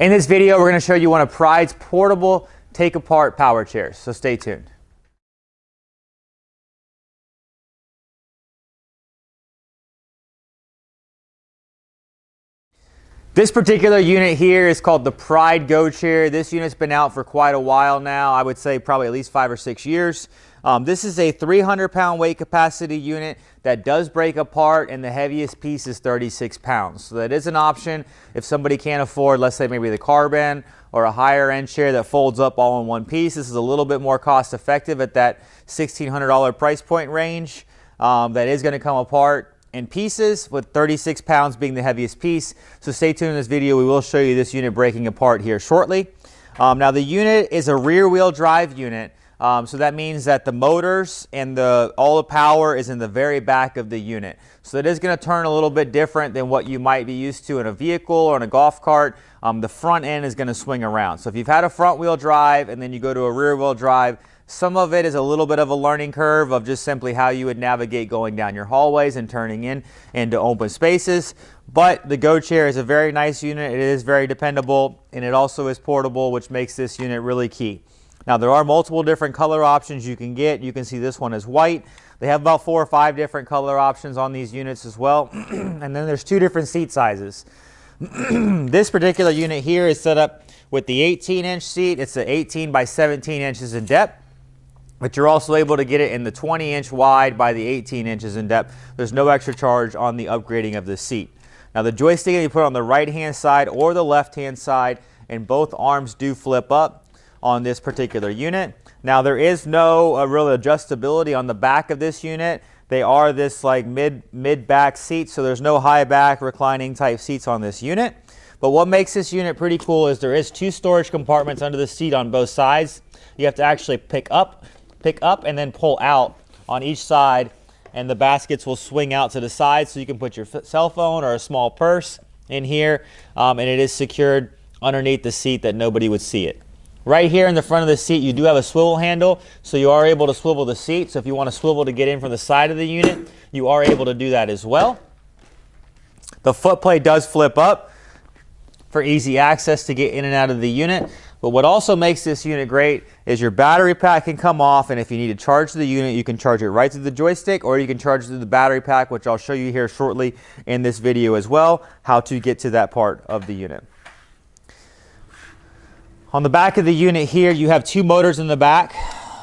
In this video, we're going to show you one of Pride's portable take-apart power chairs, so stay tuned. This particular unit here is called the Pride Go Chair. This unit's been out for quite a while now. I would say probably at least 5 or 6 years. This is a 300-pound weight capacity unit that does break apart, and the heaviest piece is 36 pounds. So that is an option if somebody can't afford, let's say maybe the carbon or a higher end chair that folds up all in one piece. This is a little bit more cost effective at that $1,600 price point range. That is going to come apart in pieces, with 36 pounds being the heaviest piece. So stay tuned in this video. We will show you this unit breaking apart here shortly. Now the unit is a rear wheel drive unit. So that means that the motors and all the power is in the very back of the unit. So it is going to turn a little bit different than what you might be used to in a vehicle or in a golf cart. The front end is going to swing around. So if you've had a front wheel drive and then you go to a rear wheel drive, some of it is a little bit of a learning curve of just simply how you would navigate going down your hallways and turning into open spaces. But the Go Chair is a very nice unit. It is very dependable, and it also is portable, which makes this unit really key. Now there are multiple different color options you can get. You can see this one is white. They have about 4 or 5 different color options on these units as well. And then there's 2 different seat sizes. This particular unit here is set up with the 18-inch seat. It's an 18 by 17 inches in depth. But you're also able to get it in the 20-inch wide by the 18 inches in depth. There's no extra charge on the upgrading of the seat. Now the joystick you put on the right-hand side or the left-hand side, and both arms do flip up on this particular unit. Now there is no real adjustability on the back of this unit. They are this like mid-back seat, so there's no high back reclining type seats on this unit. But what makes this unit pretty cool is there is 2 storage compartments under the seat on both sides. You have to actually pick up and then pull out on each side, and the baskets will swing out to the side, so you can put your cell phone or a small purse in here, and it is secured underneath the seat that nobody would see it. Right here in the front of the seat, you do have a swivel handle, so you are able to swivel the seat. So if you want to swivel to get in from the side of the unit, you are able to do that as well. The footplate does flip up for easy access to get in and out of the unit. But what also makes this unit great is your battery pack can come off, and if you need to charge the unit, you can charge it right through the joystick, or you can charge it through the battery pack, which I'll show you here shortly in this video as well, how to get to that part of the unit. On the back of the unit here, you have 2 motors in the back,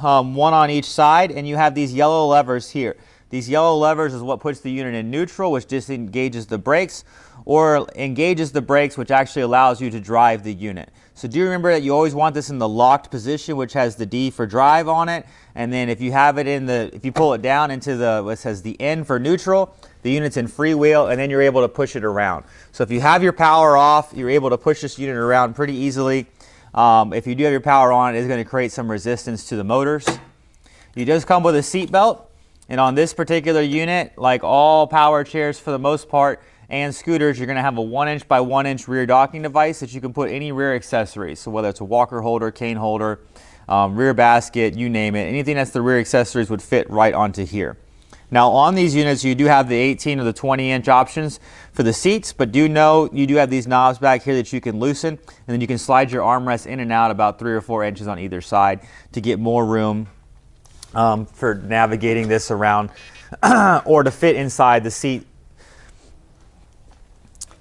one on each side, and you have these yellow levers here. These yellow levers is what puts the unit in neutral, which disengages the brakes, or engages the brakes, which actually allows you to drive the unit. So do remember that you always want this in the locked position, which has the D for drive on it. And then if you have it if you pull it down into what says the N for neutral, the unit's in freewheel, and then you're able to push it around. So if you have your power off, you're able to push this unit around pretty easily. If you do have your power on, it is going to create some resistance to the motors. It does come with a seat belt, and on this particular unit, like all power chairs for the most part and scooters, you're going to have a 1-inch by 1-inch rear docking device that you can put any rear accessories. So whether it's a walker holder, cane holder, rear basket, you name it, anything that's the rear accessories would fit right onto here. Now on these units, you do have the 18 or the 20-inch options for the seats, but do know you do have these knobs back here that you can loosen, and then you can slide your armrest in and out about 3 or 4 inches on either side to get more room for navigating this around or to fit inside the seat.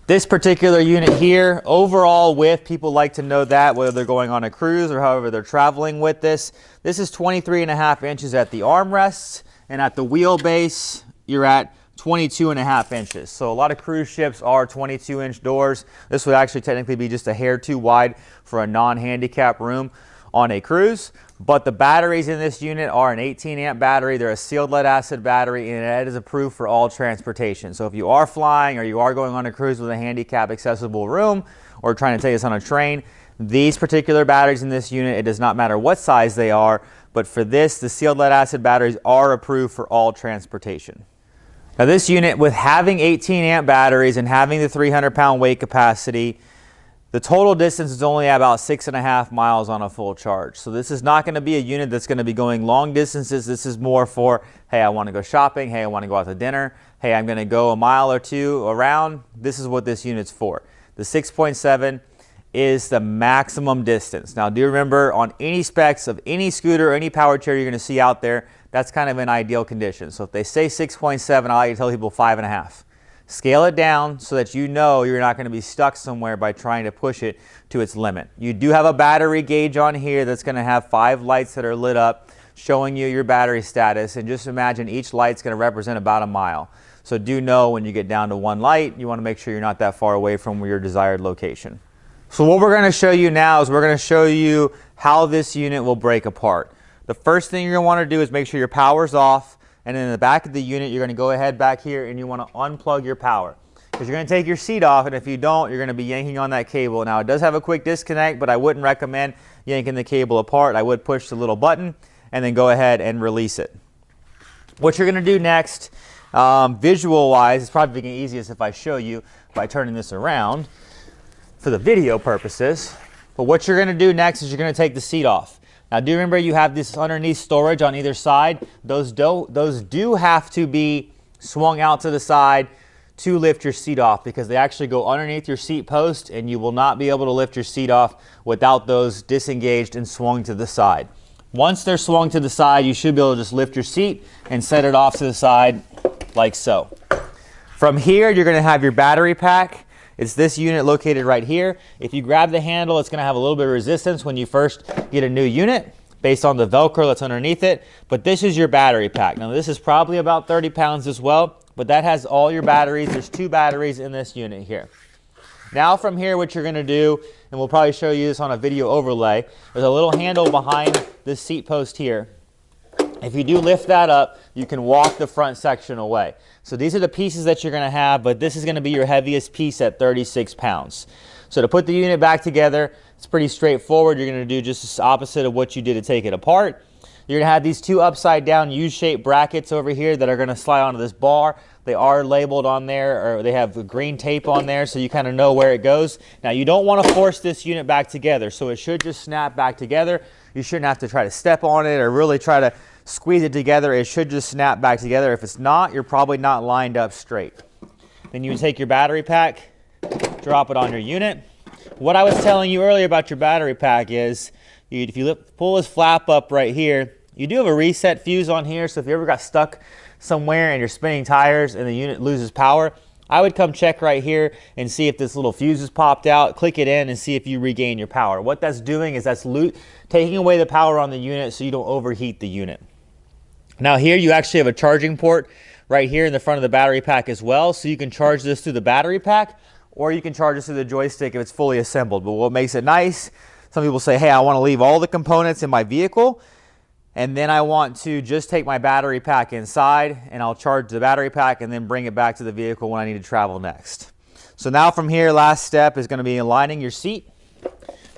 This particular unit here, overall width, people like to know that whether they're going on a cruise or however they're traveling with this. This is 23.5 inches at the armrests, and at the wheelbase, you're at 22.5 inches. So a lot of cruise ships are 22-inch doors. This would actually technically be just a hair too wide for a non-handicap room on a cruise. But the batteries in this unit are an 18-amp battery. They're a sealed lead acid battery, and it is approved for all transportation. So if you are flying or you are going on a cruise with a handicap accessible room, or trying to take this on a train, these particular batteries in this unit, it does not matter what size they are, but for this, the sealed lead acid batteries are approved for all transportation. Now this unit, with having 18-amp batteries and having the 300-pound weight capacity, the total distance is only about 6.5 miles on a full charge. So this is not going to be a unit that's going to be going long distances. This is more for, hey, I want to go shopping. Hey, I want to go out to dinner. Hey, I'm going to go a mile or 2 around. This is what this unit's for. The 6.7 is the maximum distance. Now do remember, on any specs of any scooter or any power chair you're going to see out there, that's kind of an ideal condition. So if they say 6.7, I like to tell people 5.5. Scale it down so that you know you're not going to be stuck somewhere by trying to push it to its limit. You do have a battery gauge on here that's going to have 5 lights that are lit up showing you your battery status, and just imagine each light's going to represent about a mile. So do know when you get down to 1 light, you want to make sure you're not that far away from your desired location. So what we're going to show you now is we're going to show you how this unit will break apart. The first thing you're going to want to do is make sure your power's off, and in the back of the unit you're going to go ahead back here and you want to unplug your power, because you're going to take your seat off, and if you don't, you're going to be yanking on that cable. Now it does have a quick disconnect, but I wouldn't recommend yanking the cable apart. I would push the little button and then go ahead and release it. What you're going to do next, visual wise, it's probably the easiest if I show you by turning this around for the video purposes. But what you're going to do next is you're going to take the seat off. Now do remember, you have this underneath storage on either side. Those do have to be swung out to the side to lift your seat off, because they actually go underneath your seat post, and you will not be able to lift your seat off without those disengaged and swung to the side. Once they're swung to the side, you should be able to just lift your seat and set it off to the side like so. From here, you're going to have your battery pack. It's this unit located right here. If you grab the handle, it's going to have a little bit of resistance when you first get a new unit based on the Velcro that's underneath it. But this is your battery pack. Now this is probably about 30 pounds as well, but that has all your batteries. There's 2 batteries in this unit here. Now from here, what you're going to do, and we'll probably show you this on a video overlay, there's a little handle behind this seat post here. If you do lift that up, you can walk the front section away. So these are the pieces that you're going to have, but this is going to be your heaviest piece at 36 pounds. So to put the unit back together, it's pretty straightforward. You're going to do just the opposite of what you did to take it apart. You're going to have these 2 upside down U-shaped brackets over here that are going to slide onto this bar. They are labeled on there, or they have green tape on there, so you kind of know where it goes. Now you don't want to force this unit back together, so it should just snap back together. You shouldn't have to try to step on it or really try to squeeze it together. It should just snap back together. If it's not, you're probably not lined up straight. Then you would take your battery pack, drop it on your unit. What I was telling you earlier about your battery pack is, if you pull this flap up right here, you do have a reset fuse on here, so if you ever got stuck somewhere and you're spinning tires and the unit loses power, I would come check right here and see if this little fuse is popped out, click it in, and see if you regain your power. What that's doing is that's taking away the power on the unit so you don't overheat the unit. Now here you actually have a charging port right here in the front of the battery pack as well, so you can charge this through the battery pack, or you can charge this through the joystick if it's fully assembled. But what makes it nice, some people say, hey, I want to leave all the components in my vehicle, and then I want to just take my battery pack inside, and I'll charge the battery pack and then bring it back to the vehicle when I need to travel next. So now from here, last step is going to be aligning your seat,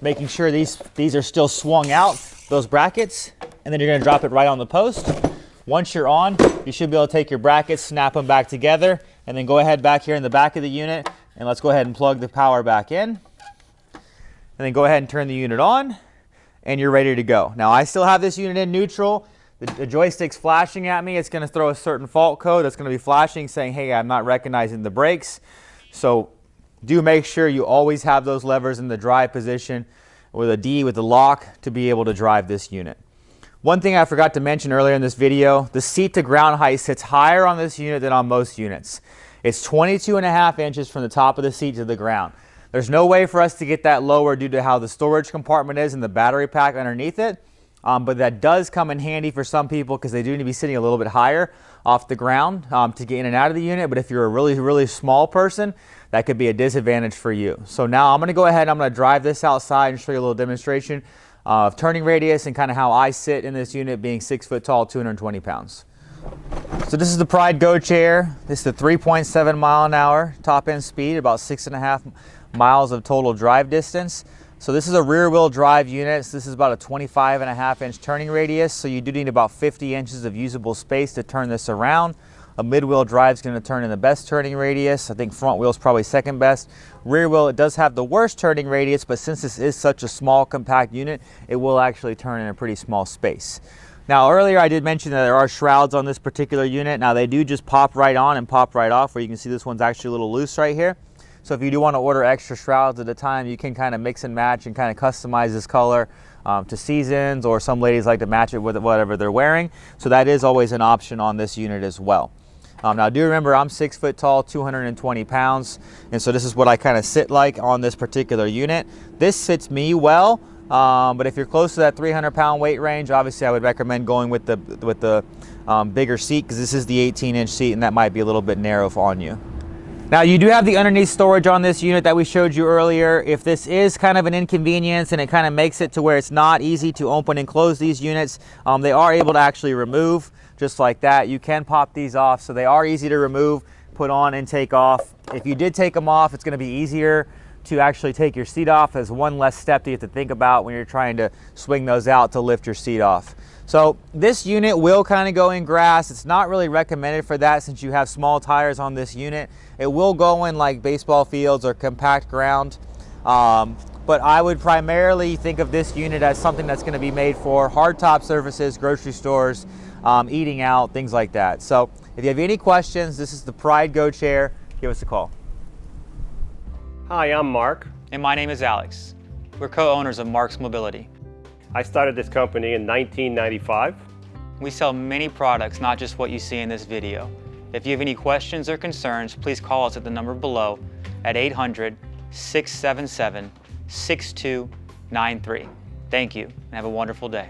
making sure these are still swung out, those brackets, and then you're going to drop it right on the post. Once you're on, you should be able to take your brackets, snap them back together, and then go ahead back here in the back of the unit, and let's go ahead and plug the power back in. And then go ahead and turn the unit on, and you're ready to go. Now I still have this unit in neutral. The joystick's flashing at me. It's going to throw a certain fault code that's going to be flashing saying, hey, I'm not recognizing the brakes. So do make sure you always have those levers in the drive position with a D with the lock to be able to drive this unit. One thing I forgot to mention earlier in this video, the seat to ground height sits higher on this unit than on most units. It's 22.5 inches from the top of the seat to the ground. There's no way for us to get that lower due to how the storage compartment is and the battery pack underneath it. But that does come in handy for some people because they do need to be sitting a little bit higher off the ground to get in and out of the unit. But if you're a really, really small person, that could be a disadvantage for you. So now I'm going to go ahead and I'm going to drive this outside and show you a little demonstration of turning radius and kind of how I sit in this unit, being 6 foot tall, 220 pounds. So this is the Pride Go Chair. This is the 3.7 mile an hour top end speed, about 6.5 miles of total drive distance. So this is a rear wheel drive unit. So this is about a 25.5 inch turning radius. So you do need about 50 inches of usable space to turn this around. A mid-wheel drive is going to turn in the best turning radius. I think front wheel is probably second best. Rear wheel, it does have the worst turning radius, but since this is such a small compact unit, it will actually turn in a pretty small space. Now earlier I did mention that there are shrouds on this particular unit. Now they do just pop right on and pop right off, where you can see this one's actually a little loose right here. So if you do want to order extra shrouds at a time, you can kind of mix and match and kind of customize this color to seasons, or some ladies like to match it with whatever they're wearing. So that is always an option on this unit as well. Now do remember, I'm 6 foot tall, 220 pounds, and so this is what I kind of sit like on this particular unit. This fits me well, but if you're close to that 300-pound weight range, obviously I would recommend going with the bigger seat, because this is the 18-inch seat and that might be a little bit narrow on you. Now you do have the underneath storage on this unit that we showed you earlier. If this is kind of an inconvenience and it kind of makes it to where it's not easy to open and close these units, they are able to actually remove just like that. You can pop these off, so they are easy to remove, put on, and take off. If you did take them off, it's going to be easier to actually take your seat off, as one less step that you have to think about when you're trying to swing those out to lift your seat off. So this unit will kind of go in grass. It's not really recommended for that since you have small tires on this unit. It will go in like baseball fields or compact ground. But I would primarily think of this unit as something that's going to be made for hardtop surfaces, grocery stores, eating out, things like that. So if you have any questions, this is the Pride Go Chair. Give us a call. Hi, I'm Mark. And my name is Alex. We're co-owners of Marc's Mobility. I started this company in 1995. We sell many products, not just what you see in this video. If you have any questions or concerns, please call us at the number below at 800-677-6293. Thank you, and have a wonderful day.